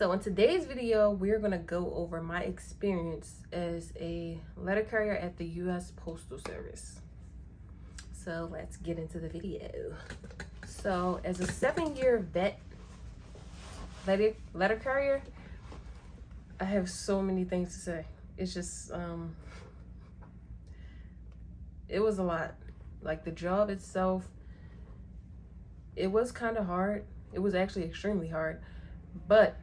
So in today's video, we're gonna go over my experience as a letter carrier at the U.S. Postal Service. So let's get into the video. So as a 7-year vet letter carrier, I have so many things to say. It's just, it was a lot. Like the job itself, it was kind of hard. It was actually extremely hard, but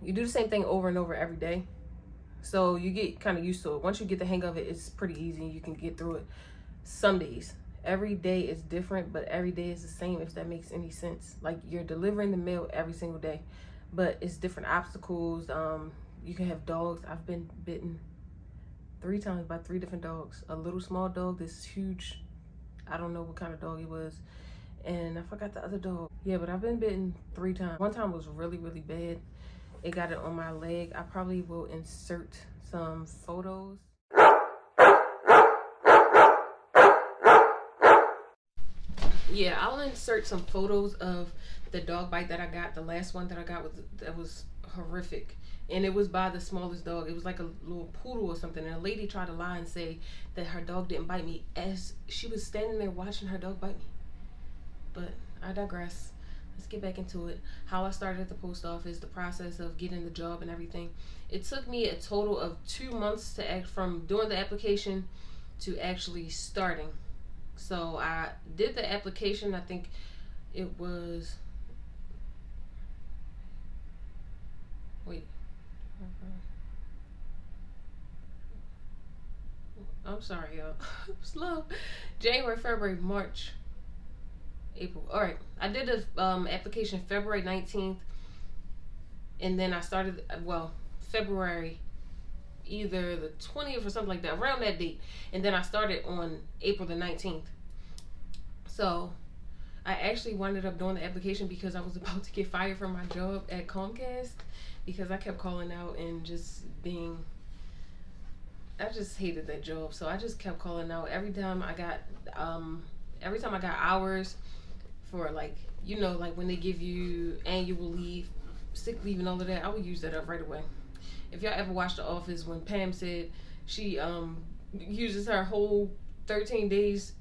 you do the same thing over and over every day. So you get kind of used to it. Once you get the hang of it, it's pretty easy. You can get through it. Some days, every day is different, but every day is the same, if that makes any sense. Like you're delivering the mail every single day, but it's different obstacles. You can have dogs. I've been bitten 3 times by 3 different dogs. A little small dog, this huge, I don't know what kind of dog it was, and I forgot the other dog. Yeah, but I've been bitten 3 times. One time was really, really bad. It got it on my leg. I probably will insert some photos. Yeah, I'll insert some photos of the dog bite that I got. The last one that I got was horrific. And it was by the smallest dog. It was like a little poodle or something. And a lady tried to lie and say that her dog didn't bite me as she was standing there watching her dog bite me. But I digress. Let's get back into it. How I started at the post office, the process of getting the job and everything. It took me a total of 2 months to act from doing the application to actually starting. So I did the application. I think it was, wait, I'm sorry, y'all. Slow. January, February, March, April. All right, I did the application February 19th, and then I started, February either the 20th or something like that, around that date, and then I started on April the 19th. So I actually wound up doing the application because I was about to get fired from my job at Comcast because I kept calling out and just being, I just hated that job. So I just kept calling out every time I got hours for, like, you know, like when they give you annual leave, sick leave and all of that, I would use that up right away. If y'all ever watched The Office, when Pam said she uses her whole 13 days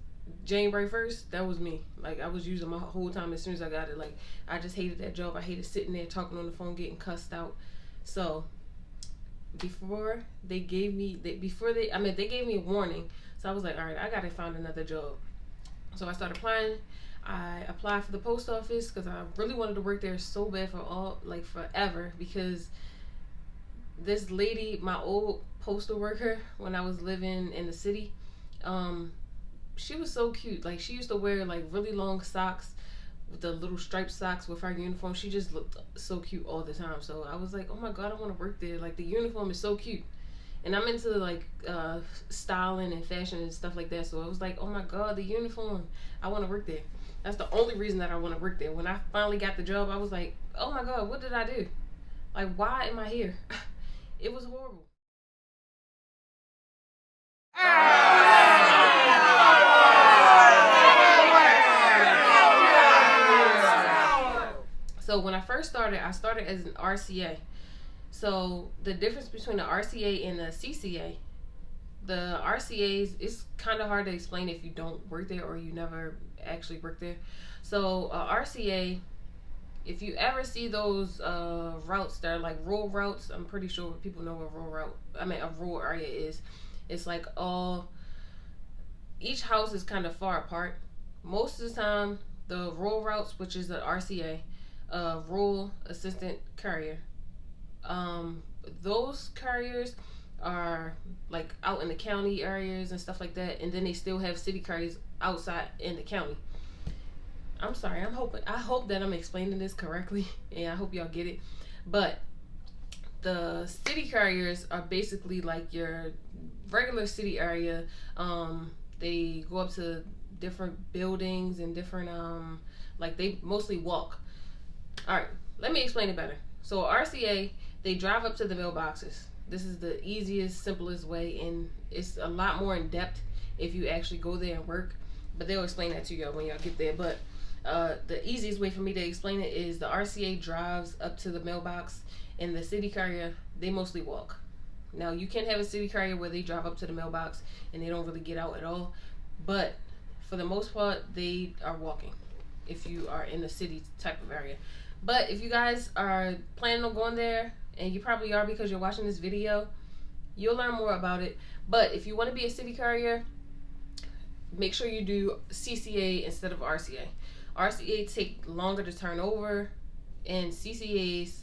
January 1st, that was me. Like, I was using my whole time as soon as I got it. Like, I just hated that job. I hated sitting there talking on the phone, getting cussed out. So before they gave me they gave me a warning. So I was like, all right, I gotta find another job. So I started applying. I applied for the post office because I really wanted to work there so bad for forever, because this lady, my old postal worker, when I was living in the city, she was so cute. Like, she used to wear like really long socks with the little striped socks with her uniform. She just looked so cute all the time. So I was like, oh my God, I want to work there. Like, the uniform is so cute. And I'm into like styling and fashion and stuff like that. So I was like, oh my God, the uniform, I want to work there. That's the only reason that I want to work there. When I finally got the job, I was like, oh my God, what did I do? Like, why am I here? It was horrible. So when I first started, I started as an RCA. So the difference between the RCA and the CCA, the RCAs, it's kind of hard to explain if you don't work there or you never actually work there. So RCA, if you ever see those routes that are like rural routes, I'm pretty sure people know what a rural area is. It's like each house is kind of far apart. Most of the time, the rural routes, which is the RCA, rural assistant carrier, those carriers are like out in the county areas and stuff like that, and then they still have city carriers outside in the county. I'm sorry, I hope that I'm explaining this correctly, and I hope y'all get it. But the city carriers are basically like your regular city area. They go up to different buildings and different like, they mostly walk. All right, let me explain it better. So RCA, they drive up to the mailboxes. This is the easiest, simplest way, and it's a lot more in depth if you actually go there and work. But they'll explain that to y'all when y'all get there. But The easiest way for me to explain it is the RCA drives up to the mailbox, and the city carrier, they mostly walk. Now, you can have a city carrier where they drive up to the mailbox and they don't really get out at all, but for the most part, they are walking if you are in a city type of area. But if you guys are planning on going there, and you probably are because you're watching this video, you'll learn more about it. But if you want to be a city carrier, make sure you do CCA instead of RCA. RCA take longer to turn over, and CCAs,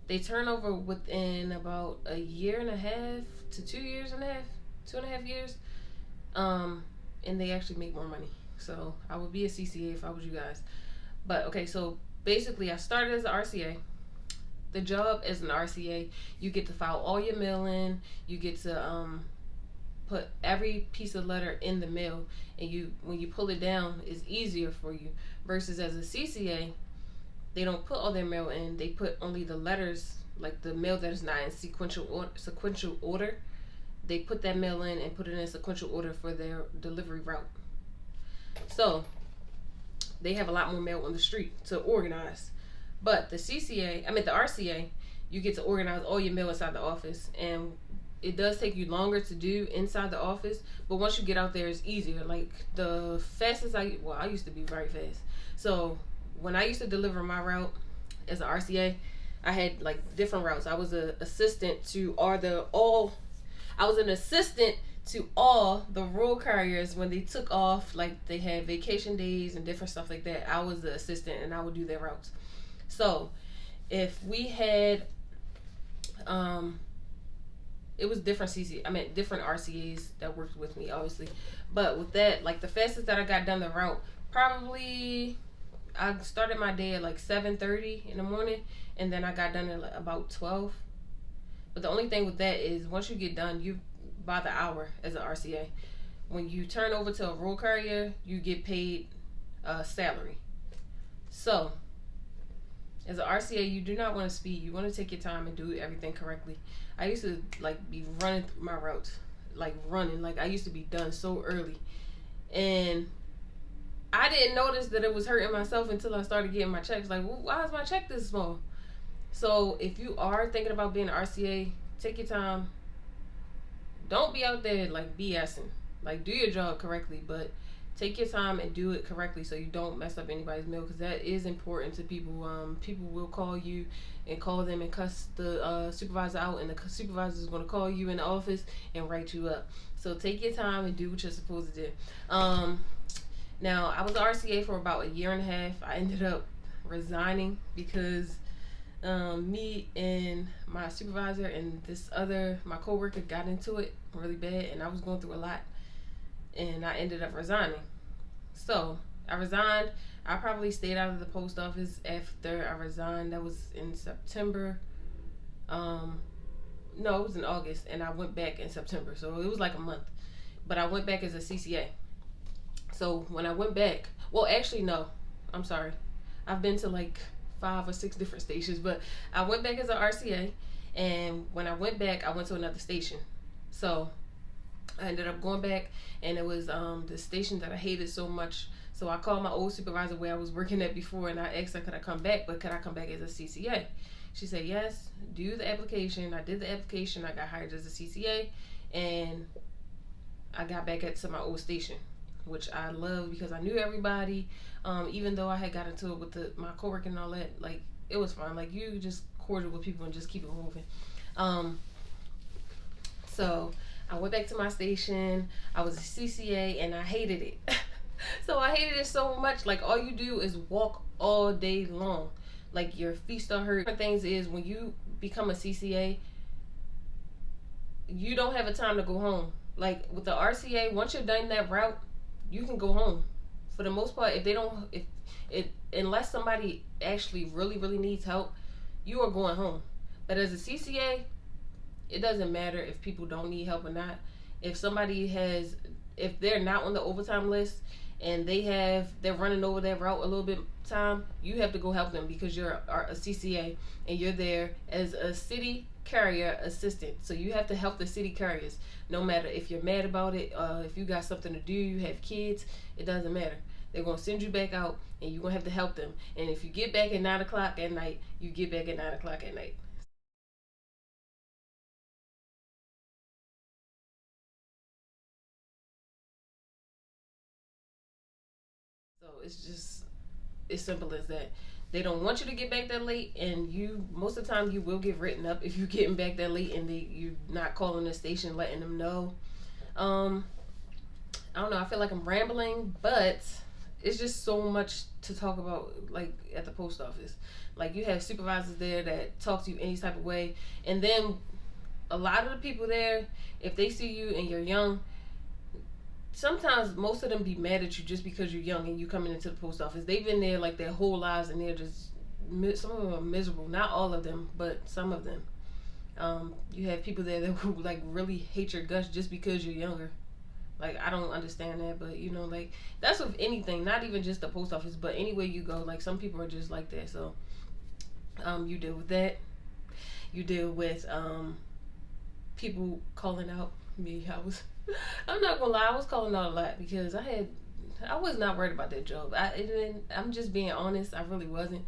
they turn over within about a year and a half to 2 years and a half, 2.5 years. And they actually make more money. So I would be a CCA if I was you guys. But okay, so basically I started as an RCA. The job as an RCA, you get to file all your mail in, you get to put every piece of letter in the mail, and you, when you pull it down, it's easier for you. Versus as a CCA, they don't put all their mail in, they put only the letters, like the mail that is not in sequential order. They put that mail in and put it in sequential order for their delivery route. So they have a lot more mail on the street to organize. But the RCA, you get to organize all your mail inside the office, and it does take you longer to do inside the office, but once you get out there, it's easier. Like the fastest I used to be very fast. So when I used to deliver my route as an RCA, I had like different routes. I was an assistant to all the rural carriers when they took off, like they had vacation days and different stuff like that. I was the assistant and I would do their routes. So if we had it was different different RCAs that worked with me, obviously. But with that, like the fastest that I got done the route, probably I started my day at like 7:30 in the morning, and then I got done at like about 12. But the only thing with that is once you get done, you by the hour as an RCA. When you turn over to a rural carrier, you get paid salary. So as an RCA, you do not want to speed. You want to take your time and do everything correctly. I used to like be running through my routes, like I used to be done so early, and I didn't notice that it was hurting myself until I started getting my checks. Like, why is my check this small? So if you are thinking about being an RCA, take your time. Don't be out there like BSing. Like, do your job correctly, but take your time and do it correctly so you don't mess up anybody's mail, because that is important to people. People will call you and call them and cuss the supervisor out, and the supervisor is going to call you in the office and write you up. So take your time and do what you're supposed to do. Now, I was an RCA for about a year and a half. I ended up resigning because me and my supervisor and my coworker got into it really bad, and I was going through a lot, and I ended up resigning. So I resigned. I probably stayed out of the post office after I resigned. That was in September. No, it was in August, and I went back in September. So it was like a month. But I went back as a CCA. So when I went back, well, actually, no, I'm sorry. I've been to like 5 or 6 different stations, but I went back as an RCA, and when I went back, I went to another station. So I ended up going back, and it was the station that I hated so much. So I called my old supervisor where I was working at before, and I asked her, could I come back, but could I come back as a CCA? She said, yes, do the application. I did the application. I got hired as a CCA, and I got back to my old station, which I loved because I knew everybody. Even though I had got into it with my coworker and all that, like, it was fun. Like, you just cordial with people and just keep it moving. So I went back to my station. I was a CCA, and I hated it. So I hated it so much. Like, all you do is walk all day long. Like, your feet start hurting. One things is when you become a CCA, you don't have a time to go home. Like, with the RCA, once you're done that route, you can go home. For the most part, unless somebody actually really, really needs help, you are going home. But as a CCA, it doesn't matter if people don't need help or not. If they're not on the overtime list and they're running over that route a little bit time, you have to go help them because you're a CCA and you're there as a city carrier assistant. So you have to help the city carriers, no matter if you're mad about it, if you got something to do, you have kids, it doesn't matter. They're gonna send you back out, and you're gonna have to help them. And if you get back at 9 o'clock at night, you get back at 9 o'clock at night. So it's just as simple as that. They don't want you to get back that late, and you most of the time you will get written up if you're getting back that late and you're not calling the station letting them know. Um, I don't know. I feel like I'm rambling, but it's just so much to talk about. Like at the post office, like you have supervisors there that talk to you any type of way, and then a lot of the people there, if they see you and you're young, sometimes most of them be mad at you just because you're young and you coming into the post office. They've been there like their whole lives, and they're just some of them are miserable. Not all of them, but some of them. You have people there that who like really hate your guts just because you're younger. Like I don't understand that, but you know, like that's with anything, not even just the post office, but anywhere you go. Like some people are just like that. So you deal with that. You deal with people calling out me. I'm not gonna lie, I was calling out a lot because I was not worried about that job. I'm just being honest. I really wasn't,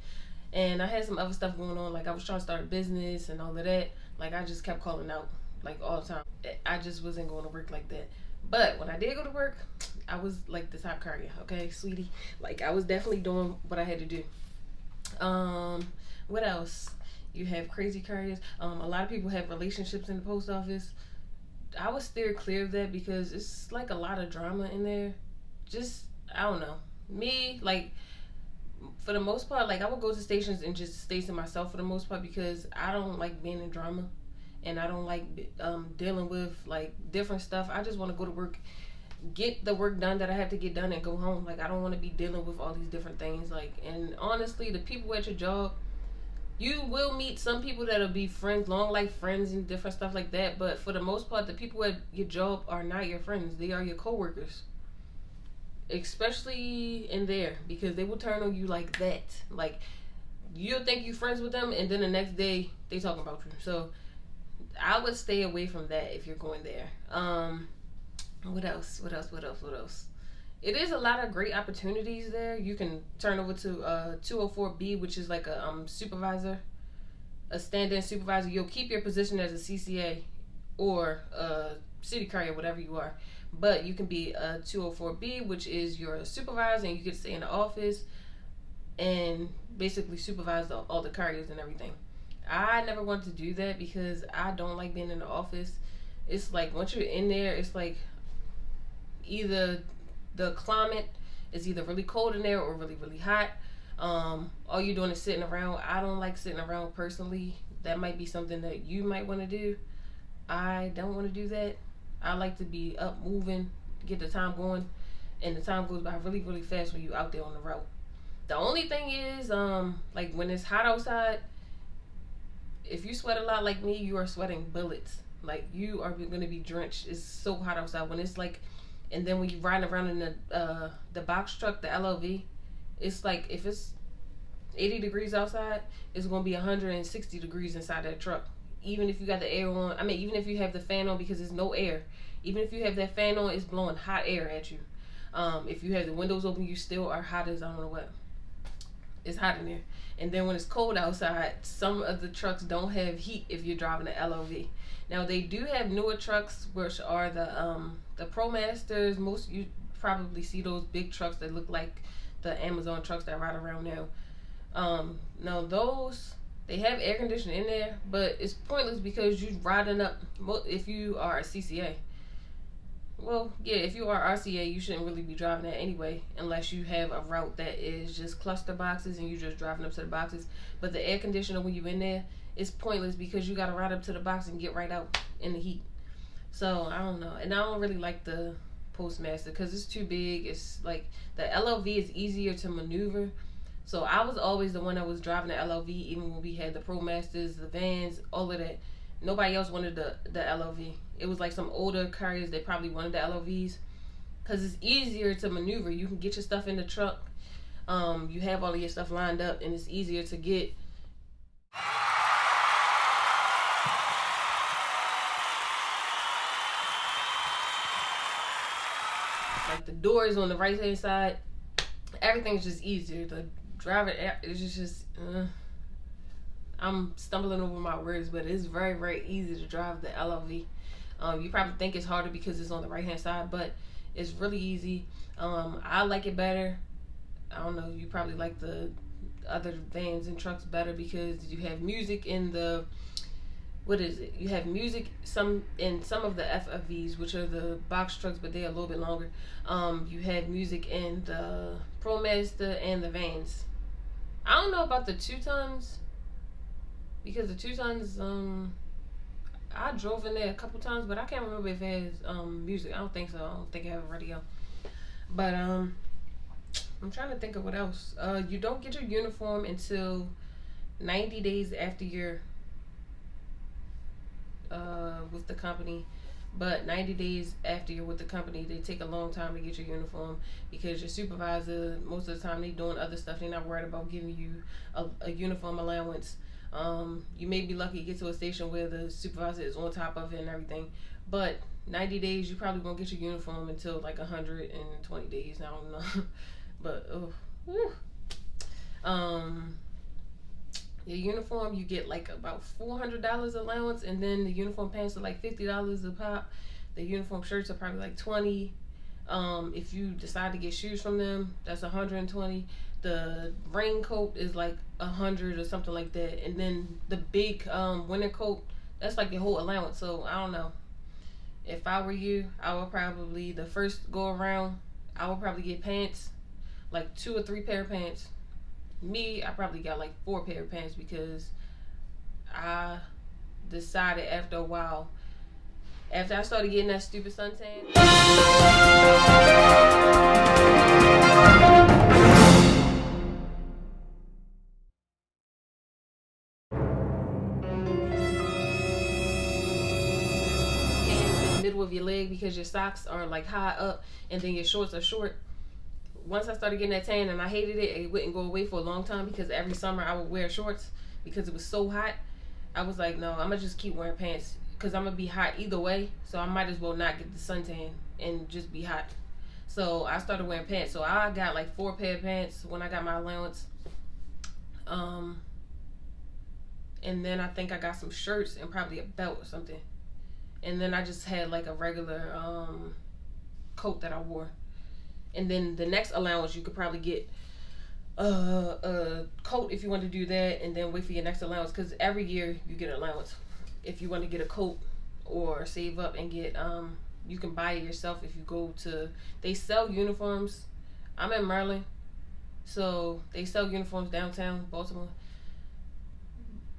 and I had some other stuff going on. Like I was trying to start a business and all of that. Like I just kept calling out like all the time. I just wasn't going to work like that. But when I did go to work, I was like the top carrier. Okay, sweetie. Like I was definitely doing what I had to do. What else? You have crazy carriers. A lot of people have relationships in the post office. I would steer clear of that because it's like a lot of drama in there. Just I don't know. Me, like for the most part, like I would go to stations and just stay to myself for the most part because I don't like being in drama, and I don't like dealing with like different stuff. I just want to go to work, get the work done that I have to get done, and go home. Like I don't want to be dealing with all these different things. Like, and honestly, the people at your job, you will meet some people that'll be friends, long life friends, and different stuff like that. But for the most part, the people at your job are not your friends. They are your coworkers, especially in there, because they will turn on you like that. Like you'll think you friends with them, and then the next day they talking about you. So I would stay away from that if you're going there. What else? What else? What else? What else? It is a lot of great opportunities there. You can turn over to 204B, which is like a supervisor, a stand-in supervisor. You'll keep your position as a CCA or a city carrier, whatever you are. But you can be a 204B, which is your supervisor, and you get to stay in the office and basically supervise all the carriers and everything. I never wanted to do that because I don't like being in the office. It's like once you're in there, it's like either the climate is either really cold in there or really, really hot. All you're doing is sitting around. I don't like sitting around personally. That might be something that you might want to do. I don't want to do that. I like to be up moving, get the time going, and the time goes by really, really fast when you're out there on the route. The only thing is, like when it's hot outside, if you sweat a lot like me, you are sweating bullets. Like you are going to be drenched. It's so hot outside when it's like, and then when you're riding around in the box truck, the LLV, it's like if it's 80 degrees outside, it's going to be 160 degrees inside that truck. Even if you got the air on, I mean, even if you have the fan on because there's no air, even if you have that fan on, it's blowing hot air at you. If you have the windows open, you still are hot as I don't know what. It's hot in there. And then when it's cold outside, some of the trucks don't have heat if you're driving the LOV. Now they do have newer trucks, which are the ProMasters. Most you probably see those big trucks that look like the Amazon trucks that ride around now. Now those, they have air conditioning in there, but it's pointless because you're riding up. If you are a CCA, well, yeah, if you are RCA, you shouldn't really be driving that anyway, unless you have a route that is just cluster boxes and you're just driving up to the boxes. But the air conditioner, when you're in there, it's pointless because you got to ride up to the box and get right out in the heat. So I don't know, and I don't really like the Postmaster because it's too big. It's like the LLV is easier to maneuver. So I was always the one that was driving the LLV, even when we had the ProMasters, the vans, all of that. Nobody else wanted the LLV. It was like some older carriers that probably wanted the LLVs because it's easier to maneuver. You can get your stuff in the truck. You have all of your stuff lined up, and it's easier to get. Like the door is on the right hand side, Everything's just easier. The drive it is just I'm stumbling over my words, but it's very, very easy to drive the LLV. You probably think it's harder because it's on the right hand side, but it's really easy. I like it better. I don't know, you probably like the other vans and trucks better because you have music in the, what is it? You have music some in some of the FFVs, which are the box trucks, but they're a little bit longer. You have music in the ProMaster and the vans. I don't know about the 2 tons because the 2 tons, I drove in there a couple times, but I can't remember if it has music. I don't think so. I don't think I have a radio. But I'm trying to think of what else. You don't get your uniform until 90 days after you're with the company. But 90 days after you're with the company, they take a long time to get your uniform because your supervisor, most of the time, they doing other stuff. They're not worried about giving you a uniform allowance. You may be lucky to get to a station where the supervisor is on top of it and everything. But 90 days, you probably won't get your uniform until like 120 days. I don't know. But, your uniform, you get like about $400 allowance, and then the uniform pants are like $50 a pop. The uniform shirts are probably like $20. If you decide to get shoes from them, that's $120. The raincoat is like $100 or something like that, and then the big winter coat, that's like your whole allowance. So I don't know. If I were you, I would probably, the first go around, I would probably get pants, like 2 or 3 pair of pants. Me, I probably got like 4 pair of pants because I decided after a while, after I started getting that stupid suntan. In the middle of your leg because your socks are like high up and then your shorts are short. Once I started getting that tan and I hated it, it wouldn't go away for a long time because every summer I would wear shorts because it was so hot. I was like, no, I'm gonna just keep wearing pants because I'm gonna be hot either way, so I might as well not get the suntan and just be hot. So I started wearing pants. So I got like 4 pair of pants when I got my allowance. And then I think I got some shirts and probably a belt or something. And then I just had like a regular coat that I wore. And then the next allowance, you could probably get a coat if you want to do that, and then wait for your next allowance because every year you get an allowance. If you want to get a coat or save up and get, you can buy it yourself if you go to, they sell uniforms. I'm in Maryland, so they sell uniforms downtown Baltimore.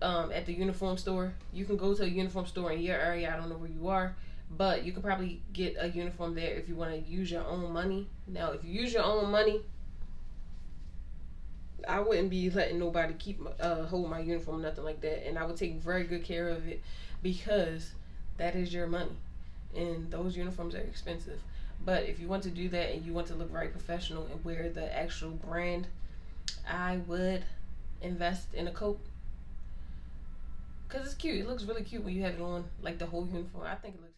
At the uniform store, you can go to a uniform store in your area. I don't know where you are, but you could probably get a uniform there if you want to use your own money. Now, if you use your own money, I wouldn't be letting nobody keep hold my uniform, nothing like that, and I would take very good care of it because that is your money, and those uniforms are expensive. But if you want to do that and you want to look very professional and wear the actual brand, I would invest in a coat because it's cute. It looks really cute when you have it on, like the whole uniform. I think it looks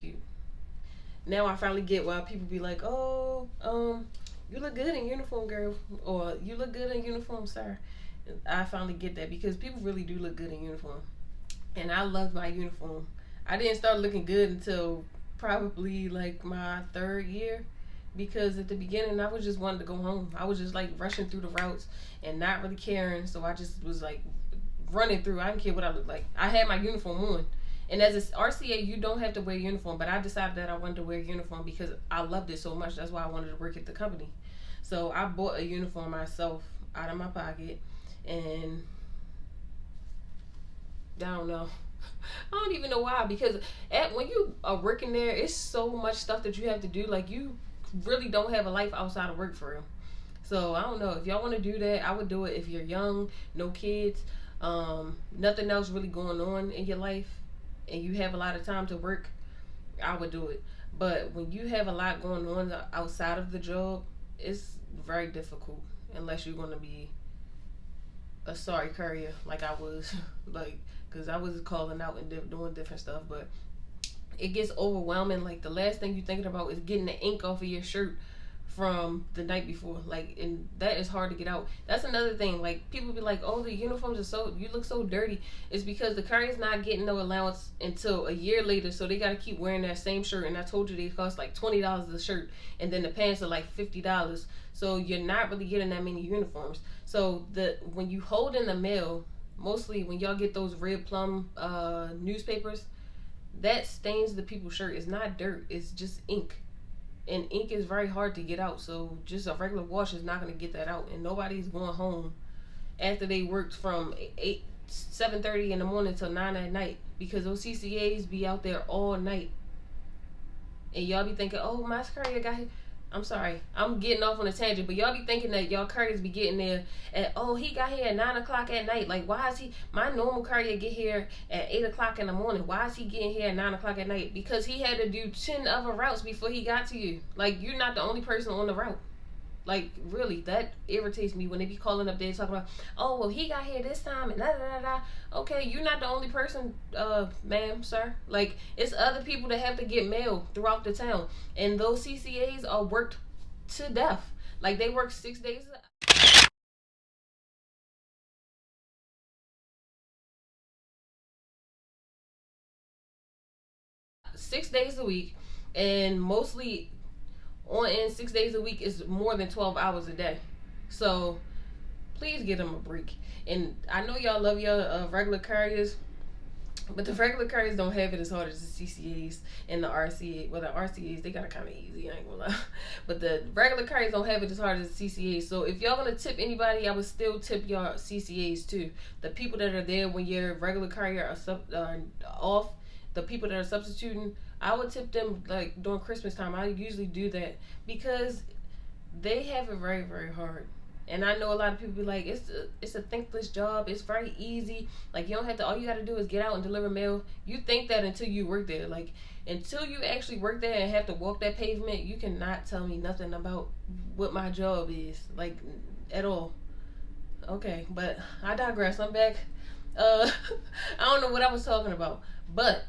cute. Now I finally get why people be like, oh, you look good in uniform, girl, or you look good in uniform, sir. I finally get that because people really do look good in uniform, and I loved my uniform. I didn't start looking good until probably like my 3rd year because at the beginning I was just wanting to go home. I was just like rushing through the routes and not really caring, so I just was like running through. I didn't care what I looked like. I had my uniform on. And as an RCA, you don't have to wear uniform, but I decided that I wanted to wear uniform because I loved it so much. That's why I wanted to work at the company. So I bought a uniform myself out of my pocket, and I don't know. I don't even know why, because when you are working there, it's so much stuff that you have to do. Like, you really don't have a life outside of work for real. So I don't know. If y'all want to do that, I would do it if you're young, no kids, nothing else really going on in your life, and you have a lot of time to work. I would do it. But when you have a lot going on outside of the job, it's very difficult unless you're going to be a sorry courier like I was, like, because I was calling out and doing different stuff, but it gets overwhelming. Like, the last thing you're thinking about is getting the ink off of your shirt from the night before, like, and that is hard to get out. That's another thing. Like, people be like, oh, the uniforms are so, you look so dirty. It's because the courier's not getting no allowance until a year later, so they got to keep wearing that same shirt. And I told you they cost like $20 a shirt, and then the pants are like $50. So you're not really getting that many uniforms. So when you hold in the mail, mostly when y'all get those red plum newspapers, that stains the people's shirt. It's not dirt, it's just ink, and ink is very hard to get out. So just a regular wash is not going to get that out, and nobody's going home after they worked from 7:30 in the morning till 9 at night, because those CCAs be out there all night. And y'all be thinking, oh, my courier got here. I'm sorry, I'm getting off on a tangent, but y'all be thinking that y'all couriers be getting there at, oh, he got here at 9 o'clock at night. Like, why is he, my normal courier get here at 8 o'clock in the morning. Why is he getting here at 9 o'clock at night? Because he had to do 10 other routes before he got to you. Like, you're not the only person on the route. Like, really, that irritates me when they be calling up there talking about, oh, well, he got here this time and da da da da. Okay, you're not the only person, ma'am, sir. Like, it's other people that have to get mail throughout the town, and those CCAs are worked to death. Like, they work 6 days. 6 days a week, and mostly on end 6 days a week is more than 12 hours a day. So please give them a break. And I know y'all love your regular couriers, but the regular couriers don't have it as hard as the CCAs and the RCA. Well, the RCAs, they got it kind of easy, I ain't gonna lie. But the regular couriers don't have it as hard as the CCAs. So if y'all gonna tip anybody, I would still tip y'all CCAs too. The people that are there when your regular courier are off, the people that are substituting, I would tip them like during Christmas time. I usually do that because they have it very, very hard. And I know a lot of people be like, it's a thankless job. It's very easy. Like, you don't have to. All you got to do is get out and deliver mail. You think that until you work there. Like, until you actually work there and have to walk that pavement, you cannot tell me nothing about what my job is, like, at all. Okay, but I digress. I'm back. I don't know what I was talking about, but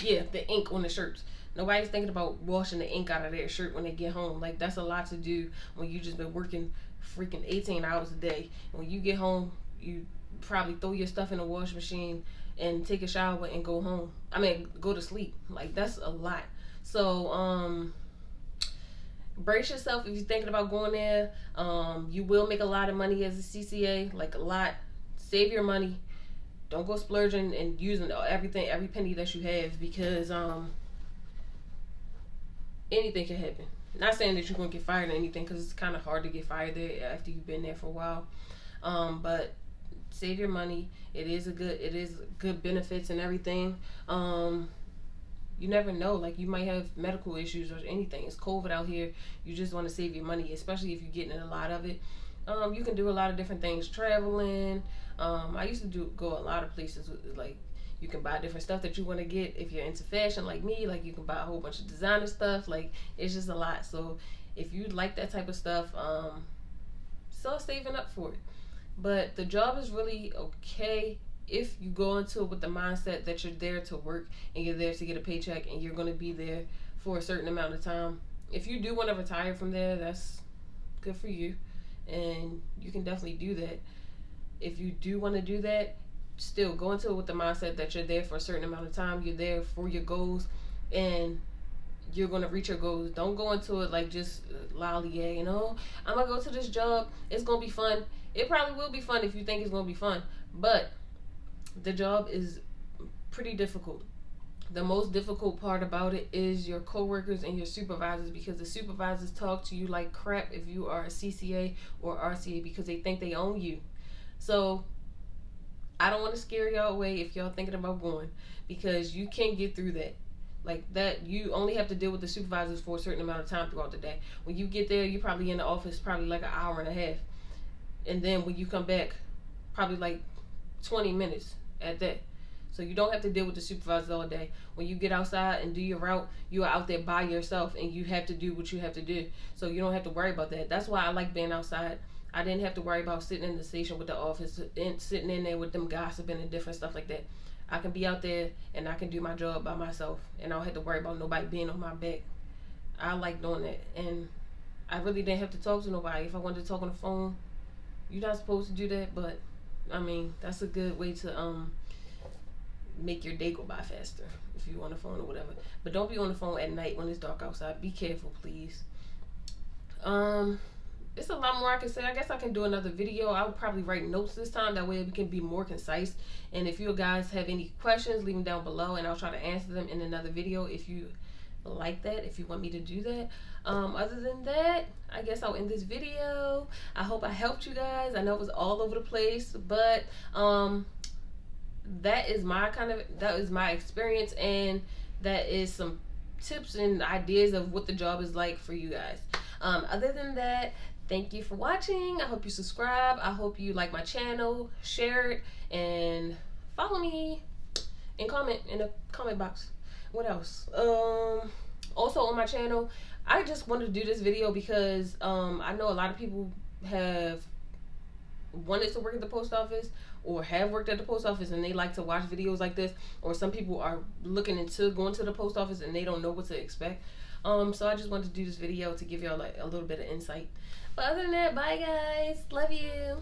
yeah, the ink on the shirts. Nobody's thinking about washing the ink out of their shirt when they get home. Like, that's a lot to do when you just been working freaking 18 hours a day. When you get home, you probably throw your stuff in the wash machine and take a shower and go home. I mean, go to sleep. Like, that's a lot. So, brace yourself if you're thinking about going there. You will make a lot of money as a CCA, like a lot. Save your money. Don't go splurging and using everything, every penny that you have, because anything can happen. Not saying that you're gonna get fired or anything, because it's kind of hard to get fired there after you've been there for a while. But save your money. It is good benefits and everything. You never know. Like, you might have medical issues or anything. It's COVID out here. You just want to save your money, especially if you're getting a lot of it. You can do a lot of different things. Traveling. I used to go a lot of places. Like, you can buy different stuff that you want to get. If you're into fashion like me, like, you can buy a whole bunch of designer stuff. Like, it's just a lot. So if you like that type of stuff, start saving up for it. But the job is really okay if you go into it with the mindset that you're there to work and you're there to get a paycheck and you're going to be there for a certain amount of time. If you do want to retire from there, that's good for you, and you can definitely do that. If you do want to do that, still go into it with the mindset that you're there for a certain amount of time. You're there for your goals, and you're going to reach your goals. Don't go into it like just lollygag, I'm going to go to this job. It's going to be fun. It probably will be fun if you think it's going to be fun, but the job is pretty difficult. The most difficult part about it is your coworkers and your supervisors, because the supervisors talk to you like crap if you are a CCA or RCA, because they think they own you. So I don't want to scare y'all away if y'all thinking about going, because you can't get through that. Like that, you only have to deal with the supervisors for a certain amount of time throughout the day. When you get there, you're probably in the office probably like an hour and a half. And then when you come back, probably like 20 minutes at that. So you don't have to deal with the supervisors all day. When you get outside and do your route, you are out there by yourself and you have to do what you have to do. So you don't have to worry about that. That's why I like being outside. I didn't have to worry about sitting in the station with the office and sitting in there with them gossiping and different stuff like that. I can be out there and I can do my job by myself, and I don't have to worry about nobody being on my back. I like doing that, and I really didn't have to talk to nobody. If I wanted to talk on the phone, you're not supposed to do that, but I mean, that's a good way to make your day go by faster if you're on the phone or whatever. But don't be on the phone at night when it's dark outside. Be careful, please. It's a lot more I can say. I guess I can do another video. I would probably write notes this time. That way we can be more concise. And if you guys have any questions, leave them down below and I'll try to answer them in another video if you like that, if you want me to do that. Other than that, I guess I'll end this video. I hope I helped you guys. I know it was all over the place, but that is my experience, and that is some tips and ideas of what the job is like for you guys. Other than that, thank you for watching. I hope you subscribe. I hope you like my channel, share it, and follow me, and comment in the comment box. What else? Also on my channel, I just wanted to do this video because I know a lot of people have wanted to work at the post office or have worked at the post office, and they like to watch videos like this, or some people are looking into going to the post office and they don't know what to expect. So I just wanted to do this video to give y'all like a little bit of insight. But other than that, bye guys, love you.